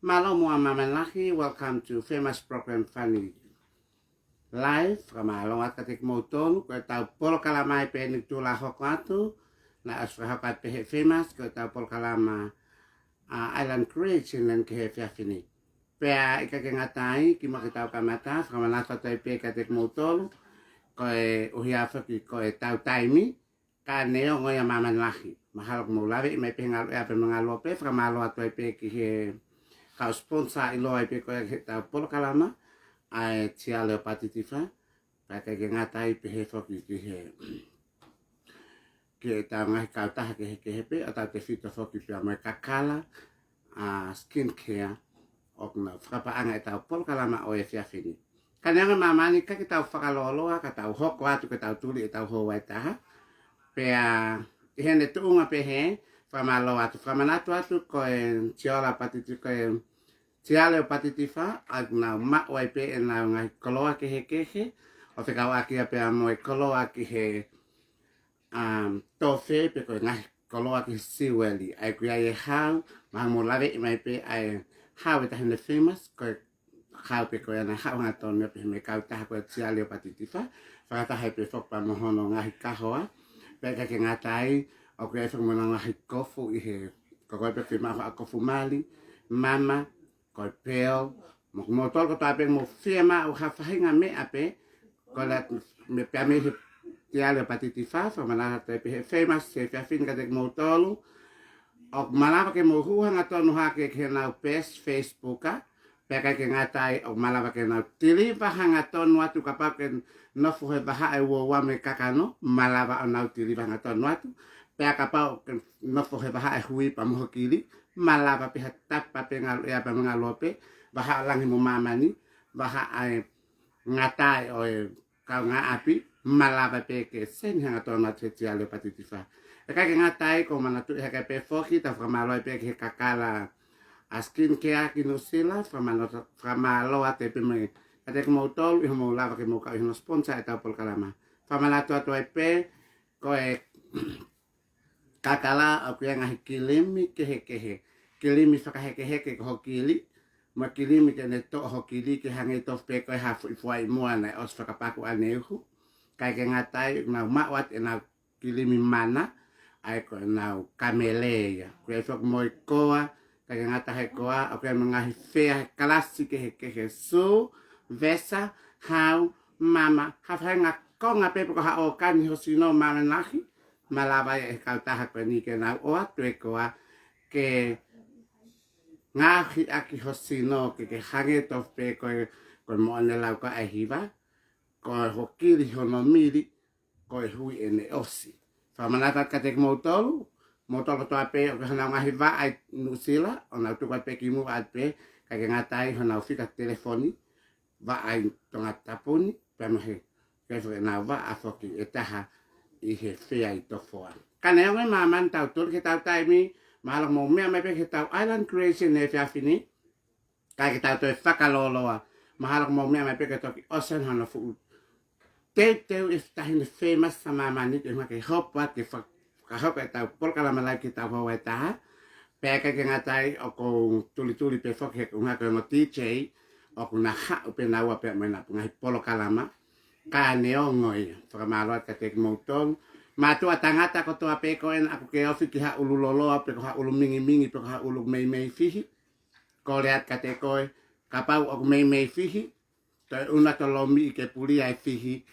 Malo mua mamanlaki, welcome to Famous Program Funny Live. Kamalo at katik moton, ko tau polo kalamay pe nagtula hokatu, na asrahakat pe famous, ko tau polo kalama Island Creation and ke fiafini. Pea ikakengatai, kimakitau kamata, kamalata tay pe katik moton, ko uhiafaki ko tau taimi, ka neo ngoya mamanlaki. Mahalok mo labi, may pengal pe mangalope, kamalo at pe ki kau sponsor ilo ai pe ko kita polo kalama ai tia le patitifa pa ke ngatai pe he foki ki he ke ta ngai ka ta ke pe ata te fito foki pe mai kakala skin care ok na frapa anga ta polo kalama o e fia fini kananga mama ni ka kita fakalolo ka ta hok wa tu ka ta tuli ta ho wa ta pe hene tu nga pe he famalo atu famanato atu ko tiola patiti ko tiale patitifa ag na ma wai pe na ngai koloa ke he o te kawa ki pe amo e koloa ki he tofe pe ko ngai koloa ki siweli ai ku ai how ma mo lave mai pe ai how it hande famous ko how pe ko na how na ton pe me ka ta ko tiale patitifa fa ta hai pe fok pa mo hono ngai ka hoa pe ka ke ngatai o ku e fok mo na ngai kofu i he ko ko pe ma kofu mali mama ko peo mo tol ko tape mo firma o hafahinga me ape ko la me pame tia le patitifa fa mana tape famous se fa fin ka de mo tolu ok malava ke mo hu hanga tonu ha ke na pes facebooka pe ka ke ngatai ok malava ke na tili va hanga tonu atu kapa ke no fu he baha e wo wa me kakano malava na tili va hanga tonu atu pe ka pa no fu he baha e hui pa mo kili malava pe tap pa pe ngal ya pa ngalope baha lang mo mamani baha ai ngatai o ka nga api malava pe ke sen hanga to na tetia le patitifa e ka ke ngatai ko mana tu he ka pe foki ta famalo pe ke kakala a skin care ki no sila famalo ate pe me ate ko tol i mo lava ke mo ka no sponsor eta pol kalama famala to pe ko kakala aku yang kilimi ke kilimi saka he ko kili ma kilimi ke ne to ho kili ke hange to pe ko ha foi mo ana os faka paku anehu kai ke ngatai na ma wat na kilimi mana ai ko na kameleya ko e fok mo koa kai ke ngatai koa aku yang ngahi fe klasik ke so vesa how mama ha hanga ko ngape ko ha o kan ho sino mana nahi malava e kau taha koe ni ke nau o atu e koa ke ngahi aki hosino ke hange tof pe koe mo ane lau ko ahiva koe hokiri hono miri koe hui ene osi whamanata katek motolu toa pe o ke hanau ngahi wa ai nusila o nau tukai pe kimu at pe kake ngatai hanau fika telefoni wa ai tonga tapuni pe mahe ke nau wa afoki e taha i he fea i tofoa. Kana e ngai maman tau tur ke tau taimi, mahalak mo mea mai pe ke tau Island Creation e fea fini, kai ke tau toi whakaloloa, mahalak mo mea mai pe ke toki ocean hana fu. Teu e tahine famous sa mamani, ke ma ke hopa, ke hopa e tau polka la malai ke tau hoa e taha, pe ke ngatai o ko tuli pe fok he kunga ko mo DJ, o kuna ha upe na ua pe mai na punga hi polo kalama, ka neongoi whakamaloat ka tek mouton matua tangata ko toa pe koen aku ke ofi ki ha ulu loloa pe ko ha ulu mingi pe ko ha ulu mei fihi ko leat ka te koe ka pau ok mei fihi to una to lomi ke puli ai fihi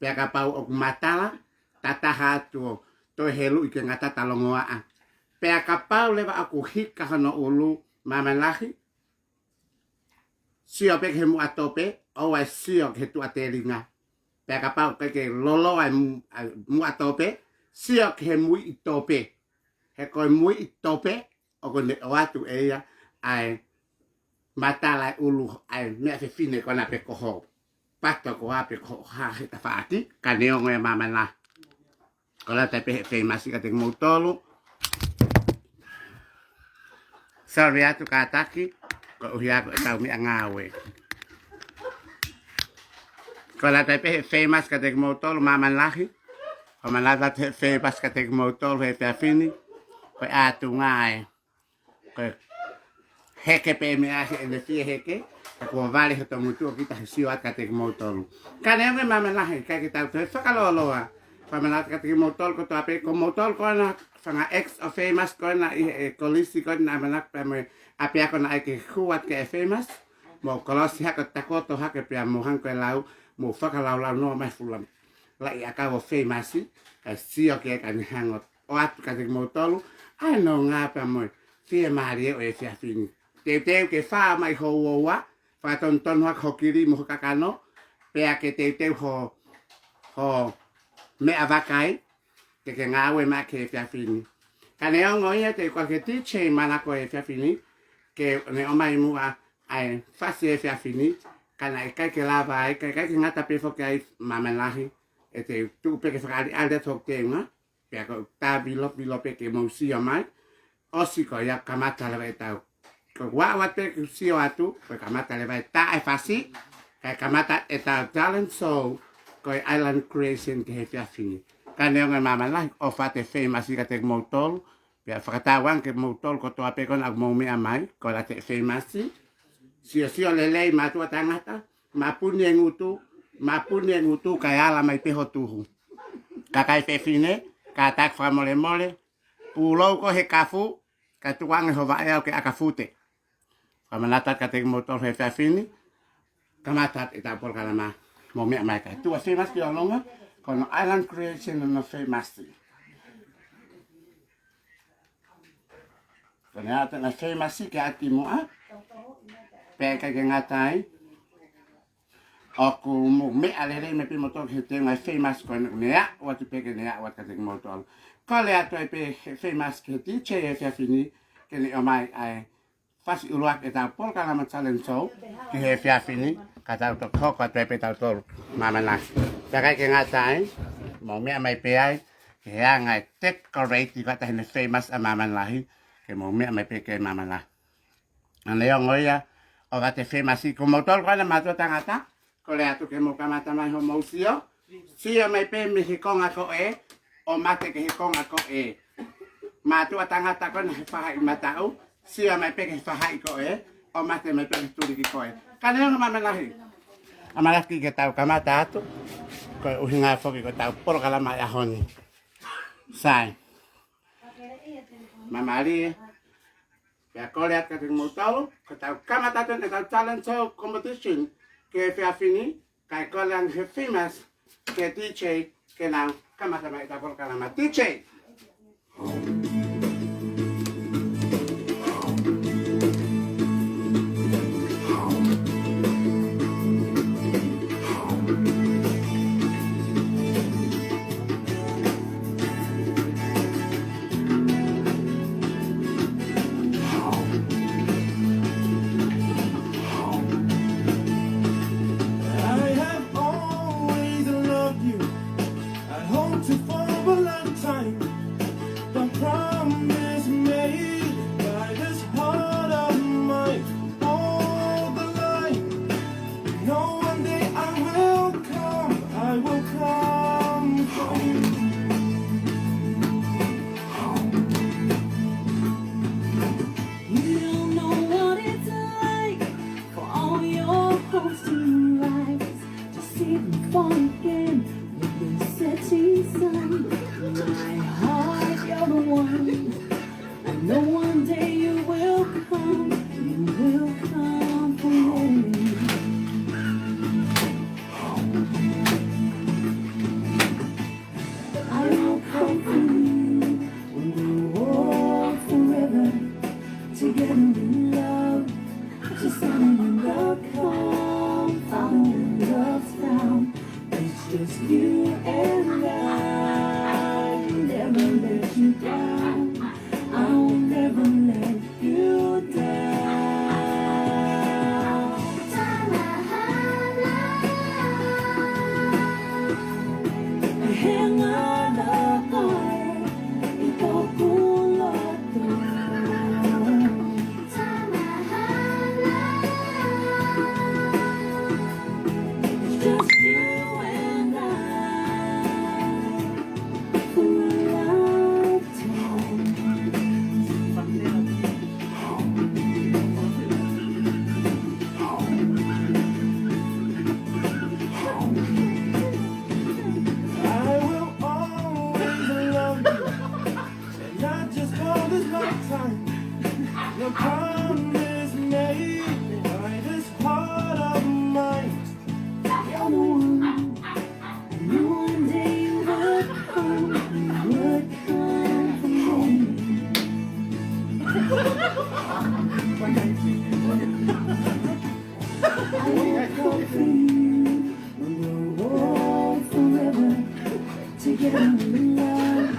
pe ka pau ok matala tata hatu to helu ike ngata talongoa pe ka pau leva aku hik ka no ulu mamalahi sio pe ke mu atope o ai sio ke tu atelinga pe ka pau ke lolo ai mu atope sio ke mu itope he ko mu itope o ko ne watu eia ai matala ulu ai me fe fine ko na pe ko ho pato ko ape ko ha ta fati ka ne ngo e mama na ko la te pe fe masi ka te mo tolu sorry atu ka ataki ko uhia ko tau mi ngawe Kalau tapi famous katek motor maman lagi, kalau nada famous katek motor he fini, ko atu ngai, ko heke pe me ase e le fie heke, ka kua vale ho tō mutua ki tahi sio at ka te motolu. Ka neonge mamanahi, kai ki tau te whakaloloa, whamanat ka te motolu ko tō ape, ko motolu ko ana whanga ex o famous ko ana i kolisi ko ana amanak pa me ape ako na ake huat ke e famous, mo kolosi haka takoto hake pia mo hanko e lau, mo whakalau noa mai fulam. La i aka o famous, ka sio ke ka ni hangot, o atu ka te motolu, ai no ngā pa mo, fie maari o e fia fini. Te ke wha mai ho oa, wha ton ton hak ho kiri mo kakano, pea ke te ho mea wakai, ke ngāwe ma ke fia fini. Ka ne ongo ia te kwa ke teacher manako e fia fini, ke ne o mai mua ai whasi e fia fini, ka na e kai ke lava ai, kai ke ngata pefo ke ai mamelahi, e te tupe ke whakari alde tok te unga, pea ko tā bilo pe ke mausia mai, osi ko ia kamata lewa e tau. Ko wawa te sio atu, ko kamata lewa e tā e whasi, kai kamata e tau talent show, ko island creation ke he fia fini. Ka neonga mamelahi, o whate famous i ka te mautolu, pia whakatawan ke mautolu ko toa pekon au mau mea mai, ko la te famous i. Sio lelei matua tangata, mapuni e ngutu kai ala mai peho tuhu. Ka kai fefine, ka tak wha mole, pulou ko he kafu, ka tuange ho vae au ke akafute. Whamanata ka te mautolu he fefine, kamatat e tau polkalama mo mea mai kai. Tua famous ki o longa, kono island creation no famous. Kono ata na famous ke ati moa, peka ke ngatai, aku mo mea lere me pi motor he te ngai famous kono nea, watu peke nea wat ka te motor. Ko le ato e pe famous ke ti che e fia fini, ke ni o mai ai fasi uruak e tau polkalama challenge show, ki he fia fini, ka tau to koko ato e pe tau tolu mamana. Peka ke ngatai, mo mea mai pe ai, ke hea ngai decorate i kata hene famous a mamanahi, ke mo mea mai pe ke mamana. Ane o ngoia, o te famous i ko motor ko na matua tangata, ko le atu ke mo kamata mai ho mausio, sio mai pe me hikonga ko e, o mate ke hikonga ko e. Matua tangata ko na he whahai matau, sio mai pe ke whahai ko e, o mate mai pe ke turi ki ko e. Ka leo nga mamanahi. Amalaki ke tau kamata atu, ko uhinga whoki ko tau porokalama e ahoni. Sai. Mamari, ya kole at kating mautolu, ko tau kamata atu e tau talent show competition, ke fia fini, kai kole ang he famous, ke DJ, ke nang kamata mai tau porokalama. DJ! a promise made by this part of mine. You're the one. I knew one day you would come. You would come for me. I will come for you. We'll walk forever together in love.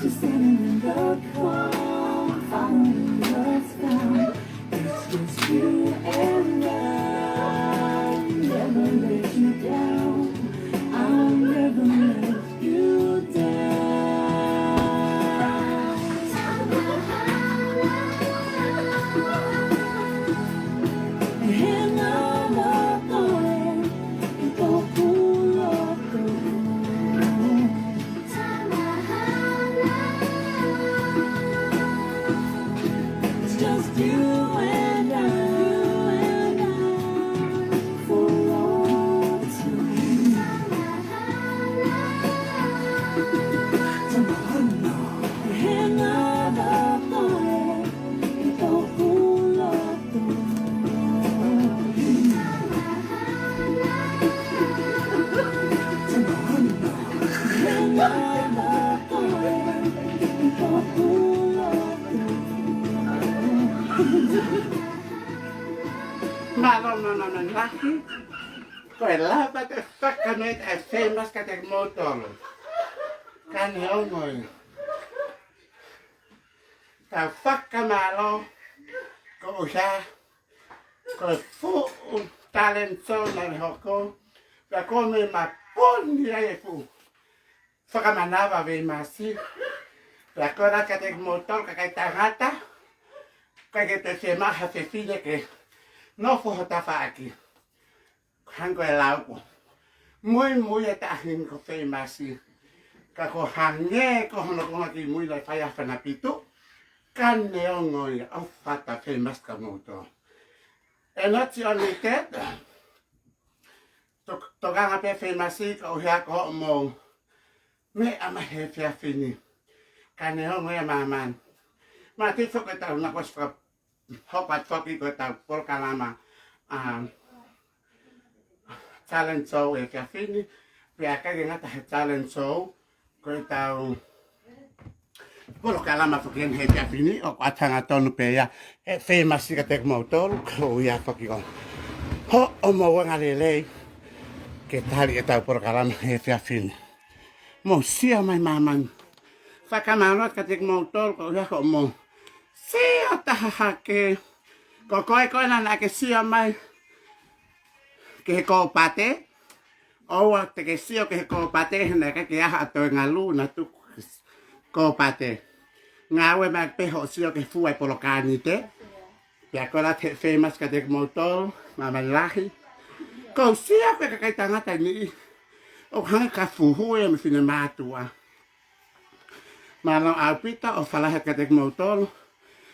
Just standing in the cold, following what's found. It's just you and I. Never let you down. I'll never let you down. And I'm not going. Ikaw pulo ko. It's just you and I for all time. And I'm not going. Ikaw pulo ko. And I'm not going. Ikaw pulo ko. Malo naman laki. Koe lava te whakanoit e famous ka te motolo. Kani ongoi. Tau whakamalo. Ko usa. Ko fu talento na hoko. Ka kome ma poni ai fu. Whakamanava ve masi. La kora ka te motolo ka kai tangata. Ka ke te se maha se fine ke. No fo ta aki. Hango e lauko. Mui e tahin ko whai masi. Ka ko hange ko hono ko ki mui lai whai awhana pitu. Ka neongoi au whata whai maska moto. E noti o ni te. Tokanga pe whai masi ka o hea ko mo. Me ama he whia whini. Ka neongoi a maman. Ma te whaka tau na kos whaka hopat whaki ko tau polkalama. Talent show e kia whini. Pea kage ngata he talent show. Koe tau polo kalama whakian he kia whini. O atanga tonu pea. E famous ka te mautolu. Ko ia whaki o. Ho o mawanga lelei. Ke tali e tau polo kalama he kia whini. Mo sia mai maman. Whakamanot ka te mautolu. Ko ia ko mo. Sia taha hake. Ko koe koe nana ke sia mai. Ke he ko pate. Oa te ke sio ke he ko pate. Hena ke aha atoe ngā luna tu ko pate. Ngā ue mai peho sio ke fuai polo kāni te. Pia kola te famous ka te mautolo. Mamani lahi. Ko sia pe ka kai tangata ni. O hanga ka fuhu e me whine mātua. Malo au pita o whalahe ka te mautolo.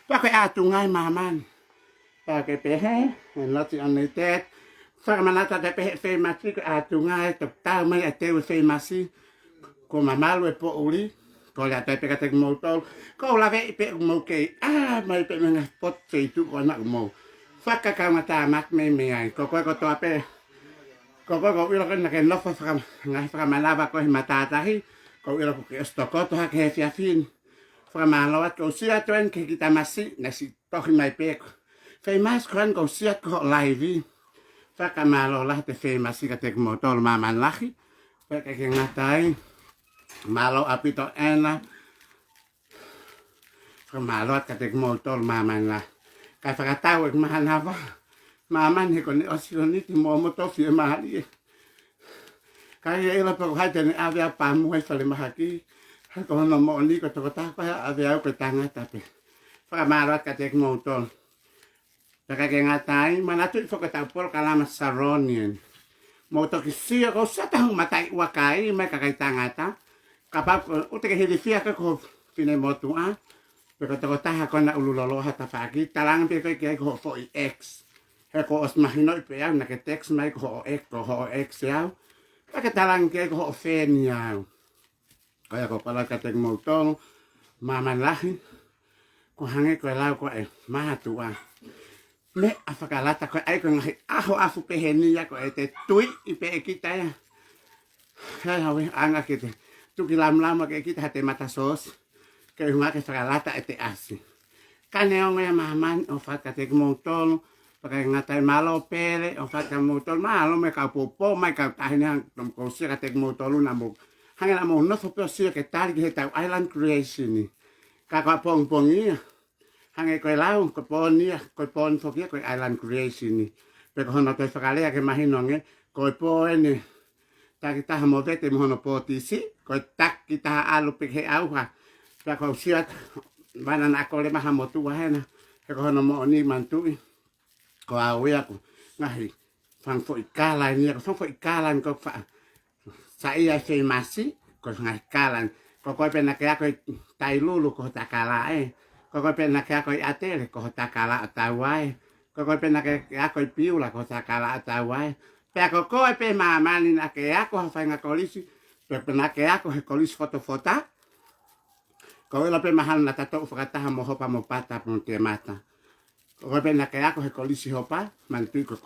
Pia koe atu ngai mamani. Pia koe pehe. E noti on ni te. Whakamanata te pehe whaimasi ko atu ngai. Tok tau mai a tewe whaimasi. Ko mamalu e po uri. Ko lea te peka te mautolo. Ko lawe i pe umau kei. Mai pe menga pot feitu o na umau. Whakakanga tā mak me me ai. Ko koe ko toa pe. Ko koe ko uira kena ke nofa whakamanawa ko he matatahi. Ko uira ko ke ostokoto hake he whiawhini. Whakamanawa ko sia tuen ke kita masi. Nasi tohi mai peko. Whaimas koan ko sia ko laivi. Whakamalo lah te whaimasi ka te mautolo maman lahi. Whaka ke ngatai. Malo apito ena. Whakamalo ka te mautolo maman lahi. Kai whakatau e mahanawa. Maman he kone osiro ni ti momotofi e mahali e. Kai e ila pako hai tene awea pamuai whale mahaki. Hai kono mo ni ko toko tako hea awea au ke tangata pe. Whakamalo ka te mautolo. Taka ke ngatai, manatu i whakatau polo kalama Saronian. Mo toki sia ko satahung matai wakai, mai kakai tangata. Kapap, ute ke hiri fia ka ko fine motua. Peko toko taha kona ululoloha tawhaki. Talangan pe koe kia ko ho i X. He ko os mahino i pe au, na ke text mai ko ho X, ko ho X iau. Pake talangan kia ko ho feni iau. Kaya ko pala ka te mautolo, maman lahi. ko hange ko lau ko e mahatua. Me a whakalata ko ai ko ngahi aho afu pehenia ko e te tui i pe e kita ya. Hei hawe anga ki te tuki lama ke kita hate mata sos. Ke hunga ke whakalata e te asi. Kane o ngea mahaman o whaka te kumotolo. Pakai ngatai malo pere o whaka motolo. Malo me kau popo mai kau tahini hang tom ko sira te kumotolo na mo. Hange na mo nofo pio sira ke tari ki he tau island creation ni. Kako pong pongia. Hange koe lau, koe ponia, koe pon fokia, koe island creation ni. Peko hono te whakalea ke mahinonge, koe po ene. Taki taha mo vete mo hono po tisi, koe taki taha alu peke he auha. Peko siat, vana na kole maha mo tua hena. Peko hono mo oni mantui. Ko awea ko, ngahi, whang fo ikalan ni, ko whang fo ikalan ko wha. Sa ia se masi, ko ngahi kalan. Ko koe pena ke ako tai lulu ko takala e. Ko koe pena ke ako atele ko takala atawai. Ko koe pena ke ako piula ko takala atawai. Pe ako koe pe mamani na ke ako hawhainga kolisi. Pe pena ke ako he kolisi fotofota. Ko ela pe mahal na tato whakataha mo hopa mo pata mo te mata. Ko koe pena ke ako he kolisi hopa. Mantui ko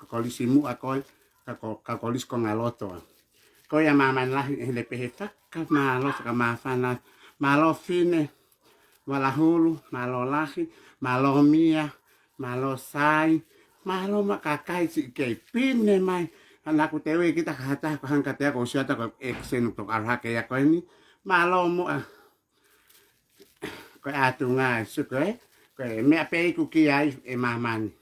kolisi mu ako ka kolisi ko ngaloto. Ko ia mamani lahi he le pehe whaka malo whaka mawhana. Malo fine. Wala hulu, malo lahi, malo mia, malo sai, malo makakai si kei pine mai. Anaku tewe kita kata ko hangka te ko siata ko eksen to arhake ya ko ini. Malo mo ko atunga suke ko me ape ku ki ai e mamani.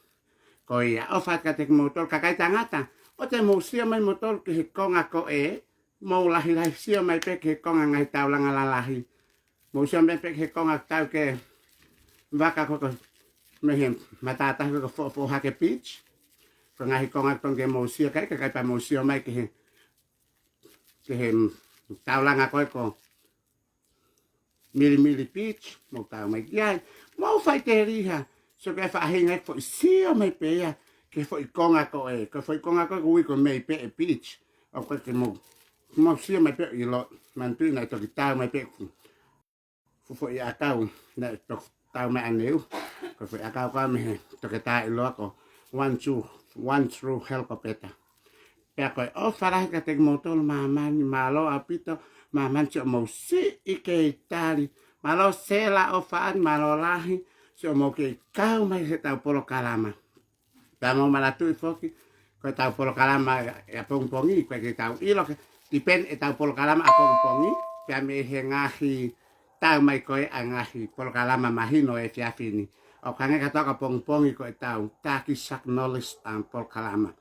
Ko ia ofat ka tek motor kakai tangata. O te mo sia mai motor ki konga ko mo lahi lahi sia mai pe ki konga ngai taulanga lalahi. Mo siya me pek he konga tau ke waka ko mehem matata ko fo hake pitch. Ko ngahi konga tong ke mo siya kai pa mo siya mai ke he tau langa ko mili pitch mo tau mai kiai mo fai te riha so ke fa hinga fo siya mai pe ya ke fo konga ko fo konga ko ko mai pe pitch o ko ke mo siya mai pe i lo mantu na to tau mai pe fo ia tau na to tau me aneu ko fo akau ka me to ke tai lo ko one through help peta pe ko o fara ka te motor maman malo apito maman cho mo si ike tali malo sela o fa malo lahi so mo ke kau mai he tau polo kalama tamo malatu foki ko tau polo kalama ya pongpongi ko ke tau ilo ke dipen e tau polo kalama pongpongi pe me he ngahi tau mai koe angahi polo kalama mahino e fiafini. O kange kata ka pongpongi koe tau taki sak knowledge ang polo kalama.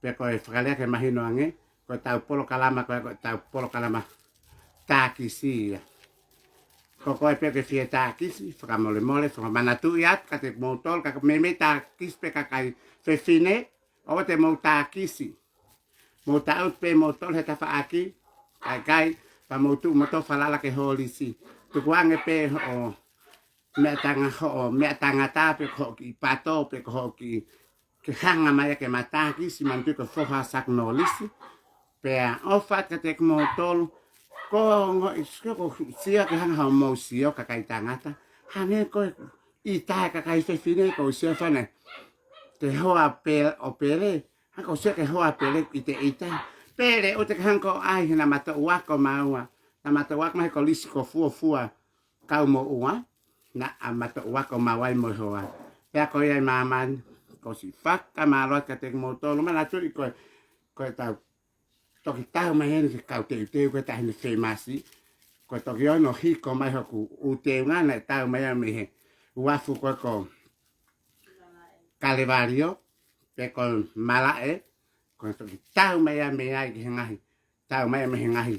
Pe koe whakalea ke mahino ange koe tau polo kalama koe tau polo kalama taki siya. Koe pe ke fie taki si whakamole mole whakamanatu iat kate motor kaka meme taki pe kakai fefine o te mo taki si. Mo tau pe motor he tafa aki kai pa motu motor falala ke holi si. Tukuange pe o me tanga tape ko ki pato pe ko ki hanga mai ke mataki si mantu ko foha sak no lisi pe o fat ka tek motor ko ngo isko ko sia ke hanga mo sio ka kai tangata hange ko i ta ka kai fe fine ko sia fane te hoa pe o pele ha ko sia ke hoa pele i te ita pele o te hanko ai na mata wako maua na mata wak mai ko lisi ko fua kau mo ua na amata wako mawai mo hoa ya ko ia maman ko si fak kamarot ka tek motor mana tu ko tau to kita mai hen ka te ko ta ni famasi ko to yo no hi ko mai ku u te nga na tau mai me he wafu ko Calvario pe ko mala ko to kita mai me ai ki ngai tau mai me ngai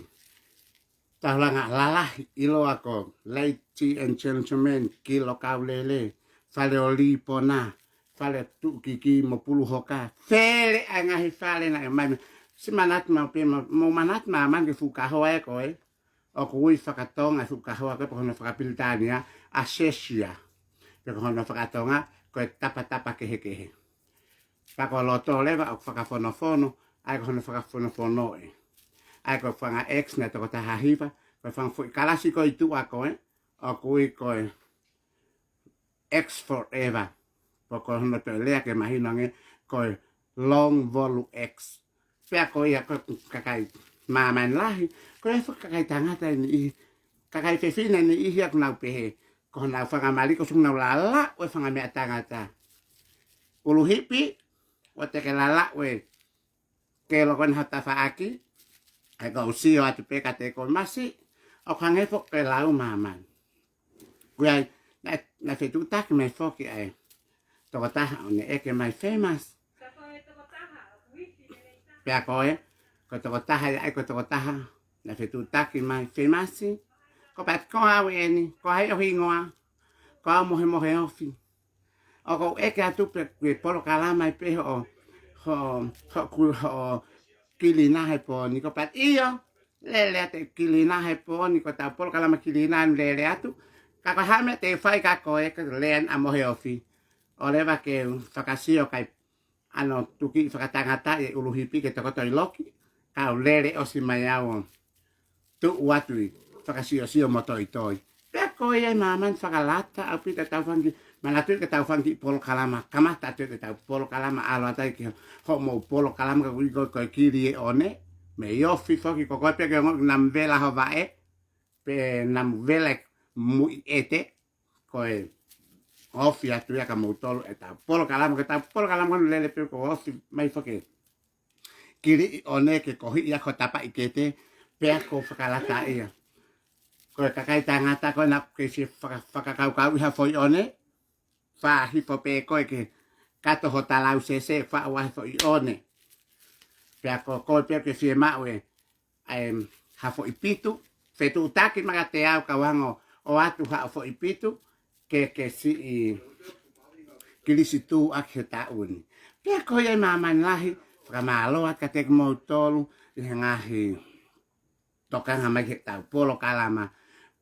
tau langa lalah ilo ako ladies and gentlemen kilo kaulele fale oli pona fale tu kiki mo pulu hoka fele angahi fale na mai si manat ma pe mo manat ma man ke fuka hoa ko o ko wi fakatonga fuka hoa ko no fakapiltania asesia pe ko no fakatonga ko tapa ke he pa ko loto leva o fakafono ai ko no fakafono ai ko fanga ex na to ta hiva ko fang fu kalasi ko itu ako o ko X forever. Poko hono to lea ke mahino nge koe long volu X. Pea koe ia koe kakai maman lahi. Koe fo kakai tangata ni ihi. Kakai fefina ni ihi ak nau pehe. Ko nau whangamali ko sung nau lala we whangamea tangata. Ulu hipi, o te ke lala we ke lokon hata whaaki. Ai ko usio atu peka te ko masi. O kangefo ke lau maman. Kuai na fetu tak me foki ai. Toko taha o ne eke mai famous. Pea koe, ko toko taha ai ko toko taha. Na fetu taki mai famousi. Ko pat ko au eni, ko hai ohi ngoa. Ko au mohe mohe ofi. O ko eke atu pe polo kalama i peho o ho kilina he po ni ko pat iyo. Lele ate kilina he po ni ko tau polo kalama kilina lele atu. Kako hame te whai kako eke leen a mohe ofi. O lewa ke whakasio kai ano tuki whakatangata e uluhipi ke toko toi loki. Kau lele o si mai au tu uatui whakasio sio mo toi toi. Pea koe ai maman whakalata au pita tau whangi. Mana tui ke tau whangi polo kalama. Kamata tui ke tau polo kalama alo atai ki ho mo polo kalama ka kui koe kiri e one. Me iofi foki ko koe pia ke ngok nam vela ho vae. Pe nam vela mui ete. Koe ofi atu ya ka moutolo e tau polo kalama ke tau polo kalama kono lele pe ko ofi mai foke kiri one ke kohi ia ko tapa ikete pea ko whakalata ia ko kakai tangata ko na ke si whakakau kau iha foi one wha hipo pe ko ke kato ho talau sese wha wahi foi one pea ko pea ke si maue ha foi pitu fetu utaki maga te au kawango o atu ha foi pitu ke si kilisi tu ak heta uni. Pea koe maman lahi, whakamaloa ka tek mau tolu, i ngahi tokanga mai ke tau polo kalama.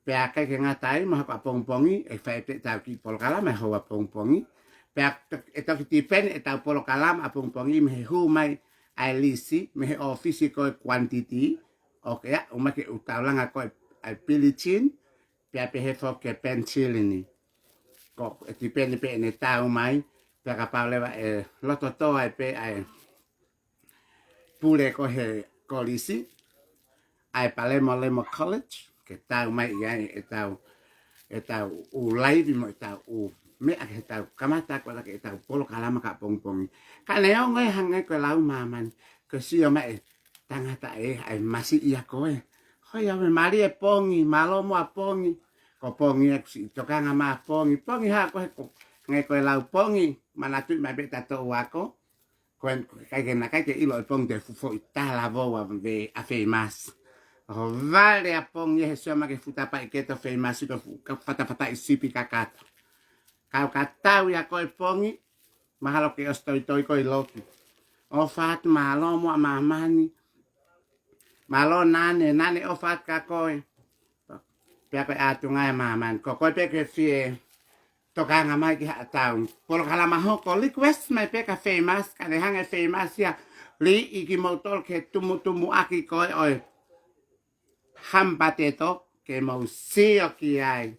Pea kai ke ngatai maha ka pongpongi, e whae tau ki polo kalama e hoa pongpongi. Pea e toki tipen e tau polo kalama a pongpongi mehe hu mai ai lisi, mehe ofisi koe quantity, o kea umake utaulanga koe ai pilichin, pea pehe fo ke pencilini. Ko ti pene pe ne tau mai pe ka pa leva loto to ai pe ai pule ko he kolisi ai Palermo College ke tau mai ai e tau u live mo tau u me a ke tau kamata ko la ke tau polo kalama ka pongpong ka le o ngai hangai ko lau maman ko si o mai tangata ai masi ia ko e ho ya me mari e pongi malo mo a pongi ko pongi ek si tokanga ma pongi ha ko ngai ko lau pongi mana tu mai beta to wako ko kai ke na kai ke ilo pong de fufo itala voa ve a famous o vale a pongi he soma ke futa pa ke to famous ko fata isipi kakata kau katau ya ko pongi mahalo ke ostoi toi ko loki o fat malo mo mamani malo nane o fat ka ko pea koe atu ngai maman. Ko koe peke fie tokanga mai ki hatau. Polo kalama hoko request mai peka famous. Kane hanga famous ya. Li iki motol ke tumu aki koe oi. Hampateto ke mau sio ki ai.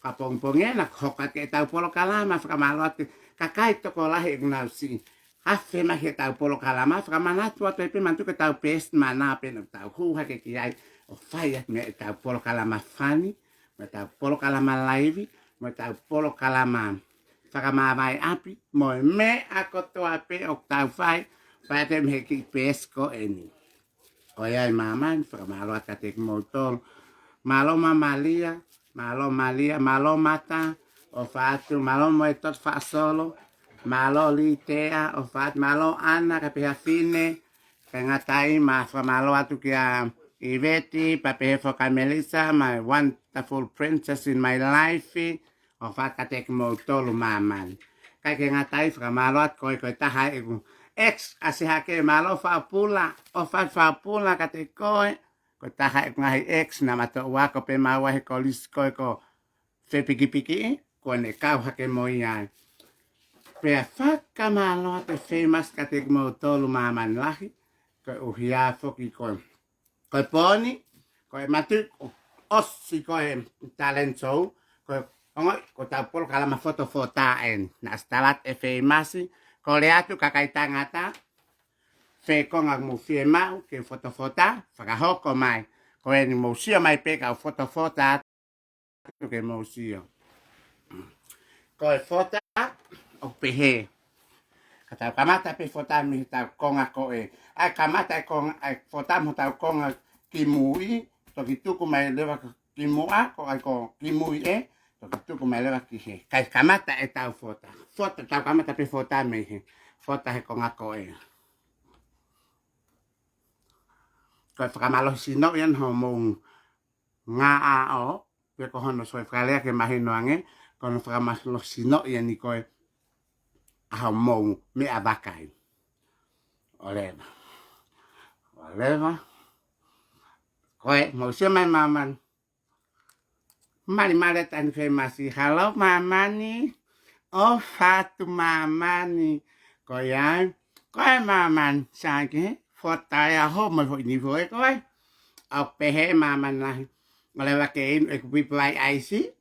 Ka pongponge na hokat ke tau polo kalama. Whakamaloat kakai toko lahi ngnau si. Hafe mai ke tau polo kalama. Whakamanatu atu epe mantu ke tau pest mana pe no tau huha ke ki ai. O whai me tau polo kalama fani, me tau polo kalama laivi, me tau polo kalama whakamawai api, mo me ako to ape o tau whai, whai te me ki pesko eni. O iai maman, whakamaloa ka tek motol, malo mamalia, malo mata, o whatu, malo mo e tot whaasolo, malo litea, o what, malo ana, ka peha fine, ka ngatai, ma whamalo atu ki a Iveti, pape for Melissa, my wonderful princess in my life. O whakatek mo tolu maman. Kai ke ngatai whakamaloat koe taha egu. Ex asihake malo whapula. O whapula kate koe. Ko taha egu ngahi ex na mato wako pe mawahe ko lis koe ko whepiki. Ko ne kau hake mo iai. Pea whakamaloat e famous katek mo tolu maman lahi. Ko uhia foki koe. Koe poni, koe matu, osi koe talent show, koe Ongo ko tapol kala ma foto-fota en na stalat e fe masi ko le atu kakai tangata fe konga mu fie mau ke foto-fota whakahoko mai ko e ni musio mai pe ka foto-fota ke musio ko e fota o pehe kata kamata pe fota mi ta konga ko e ai kamata konga ai fota mo ta konga kimui to kituku mai lewa kimua ko ai ko kimui e tu como ele aqui he kai kamata e tau fota tau kamata pe fota me he fota he con ako e ko whakamalo sino yan homong nga a o pe ko hono so frale ke mahino ange kono whakamalo sino yan ni ko a homong me abakai oleva ko e mo se mai maman Mari tan fe masih halo mama nih. Oh Fatu mama nih. Koyan, koy maman sage foto ya ho mo ni voe koy. Au pehe maman lah. Ngalewa kein ek reply IC.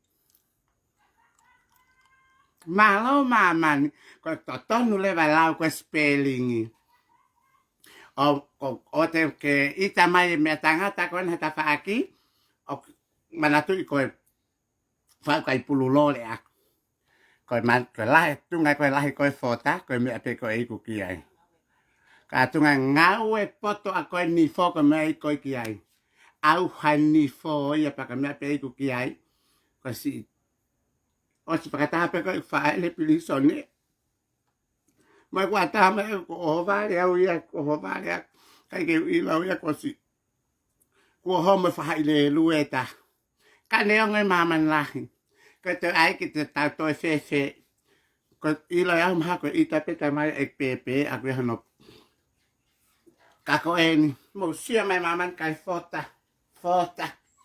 Malo maman ko toto nule balau ko spelling. O te ke ita mai me tangata kon hata fa aki. O manatu ko fa kai pululo le ak ko man ko la tu ngai ko la ko fota ko me ape ko e ku ki ai ka tu ngai ngau e poto a ko ni fo ko me ko ki ai au han ni fo ya pa ka me ape ku ki ai ko si o si pa ta pe ko fa le pilisone ma kwa ta me ko o va le au ya ko ho va le kai ke i la ya ko si ko ho me fa ile lueta ka ne ngai maman lahi ko te ai ki te tau toi fe ko ila ya ma ko ita pe ta mai ek pepe a ko no ka ko en mo sia mai maman kai fota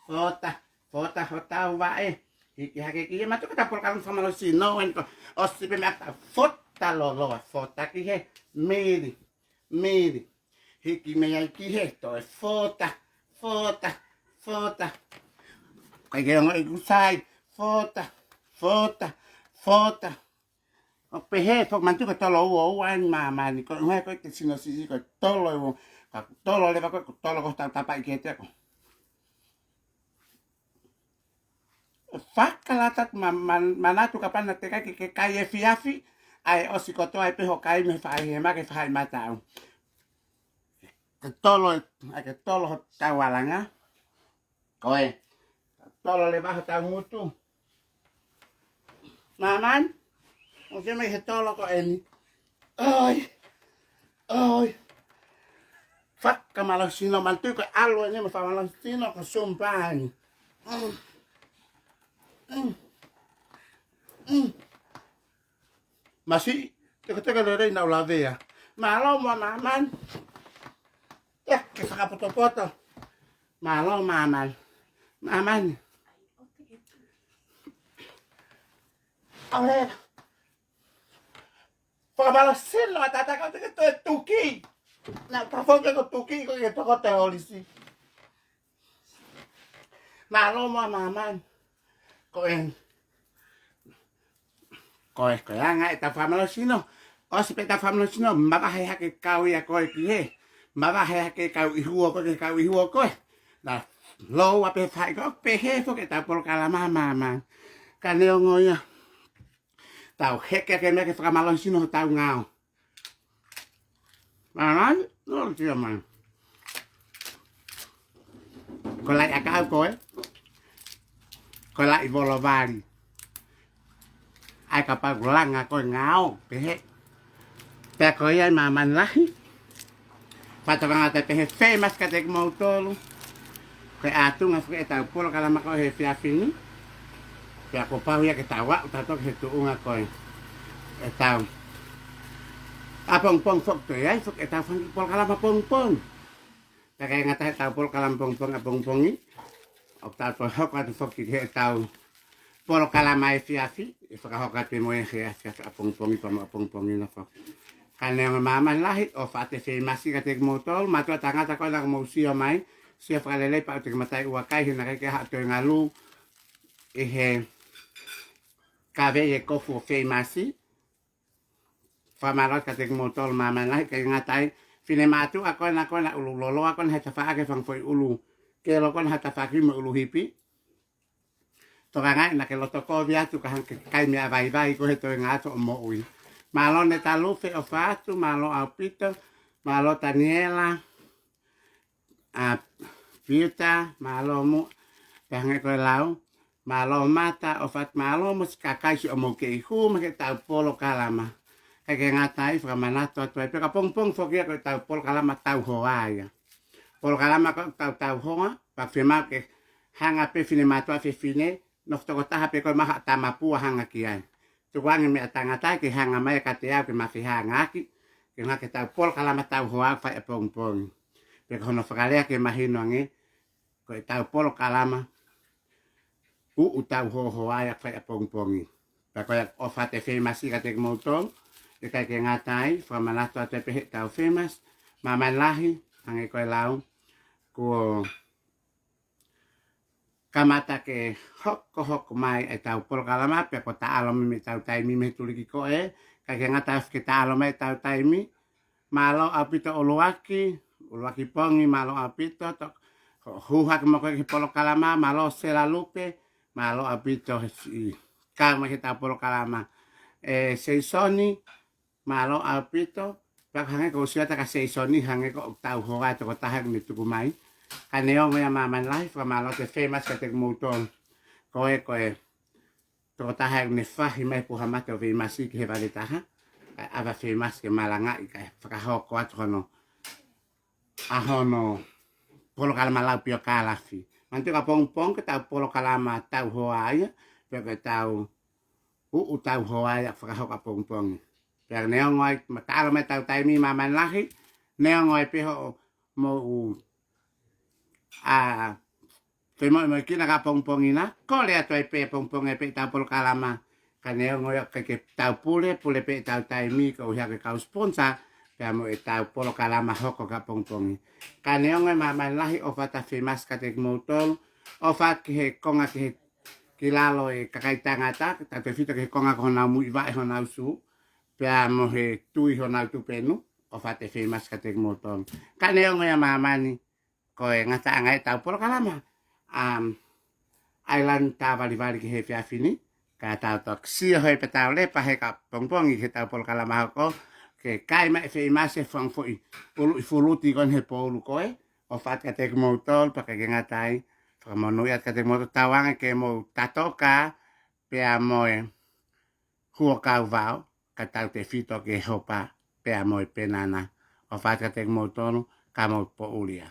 hota wa e ki hake ki ma to ka por kan sama lo sino en ko o si pe ma fota lo fota ki he miri hiki me ai ki he to fota kai ke ngai ku sai fota o pehe fo man tu ka tolo o wan mama ni ko ngai ko ke sino si ko tolo le ba ko tolo ko ta pa ke te ko fakalatat manatu kapan na te ka ke kai e fiafi ai o si ko to ai pe ho kai me fa he ma ke fa mata ke tolo ta walanga koe tolo le bajo ta mutu maman o se me tolo ko en ay fak kamalo sino mantu ko alo ni me fa malo sino ko sumpan masih te le reina la vea malo maman ya que saca poto malo maman a ver para hacerlo tata ko te tuki na pa fo que tuki ko que to te olisi malo maman ko ya ngai ta famalo sino o si peta famalo sino maba ha ke kau ya ko ki he maba ha ke kau i huo ko na lo ape fai ko pe he fo que ta por kala mama ka ne ngoya tau heke ke me ke famalo sino tau ngao manan no ti man ko la akau ko la i volovali ai kapag lang ako ngao pehe pe ko yan maman lahi pato nga te pehe famous ka tek moutolo ke atu nga fke ta polo kala mako he fiafini pe ako pa ya ke tawa tato ke tu nga ko eta apong pong fok to ya fok eta fon pol kala pong pe kay nga ta pol kala pong ni ok tato hok at fok ke eta polo kala mai fiafi e whakahoka te moe hea apongpongi na whak. Kane ang maman lahi o whaate whi masi ka te motol, matua tangata ko na mausio mai, sia whakalele pa o te matai uakai hina keke hato ngā lu, e he ka ve e kofu fe masi fa malot ka te motol mama lai ka ngatai fine matu ako na ulu lolo ako na tafa ke fang foi ulu ke lo kon hata fa mo ulu hipi to nga na ke lo to ko via tu ka han ke kai me vai ko heto nga to mo ui malo ne talu fe o fatu malo apito malo Daniela a Pita malo mu tange ko lau malo mata o fat malo mus kakai si o mo ke hu me ke tau polo kalama ke ngatai fra manato to pe ka pong fo ke ko tau polo kalama tau hoaya polo kalama ko tau hoa pa firma ke hanga pe fine mato fe fine no to ko ta pe ko ma ta mapu hanga kiai tu wangi me tangata ke hanga mai ka te ke ma fi hanga ki ke ma ke tau polo kalama tau hoa fa e pong pe ko no fagalea ke mahino nge ko tau polo kalama tau ho ai fa pong pa ko o fa te famous ka te motor e ka ke ngatai fa manato te pe tau famous mama lahi ange ko lau ko kamata ke hok mai e tau polo kalama pe ko ta alo mi tau tai mi me tuli ko e ka ke ngatai ke ta alo mai tau tai mi malo apito uluaki pongi malo apito to huha ke mo ke polo kalama malo sela lupe malo apito kama ke ta polo kalama seisoni malo apito pa hange ko sia ta ka seisoni hange ko tau hoa to ko ta ni tu mai kaneo me mama life malo te famous ke te moton ko e to ta ni fa mai pu hamata ve masi ke vale ta ava famous ke malanga i ka ho ko atono ahono polo kalama lau pio kalafi mantu ka pong ke tau polo kalama tau hoaya pe ke tau tau hoaya fa ho ka pong per neo ngoi matalo me tau tai mi mama lahi neo ngoi pe ho mo pe mo kina ka pong ina ko le ato pe pong e pe tau polo kalama ka neo ngoi ke tau pule pe tau tai mi ko ya ke ka sponsor mo e tau polo kalama hoko ka pong ka neo ngoi mama lahi o fata famous ka te motol o fa ke konga ke kilalo e kakai tangata ta te fito ke konga ko na mu iwa e na usu pe mo he tui ho na tu penu o fate famous ka te motol ka neo ngoi mama ni ko e ngata ngai tau polo kalama island ta vali ke he fia fini ka tau tok si ho pe tau le pa he ka pong i ke tau polo kalama ko ke kai mai fe mase fang foi ulu fuluti kon he polu koe o fat ka te motol pa ke ngatai fa mono ya ka te motol tawang ke mo tatoka pe amoe huo ka vao ka tau te fito ke hopa pe amoe penana o fat ka te motol ka mo po ulia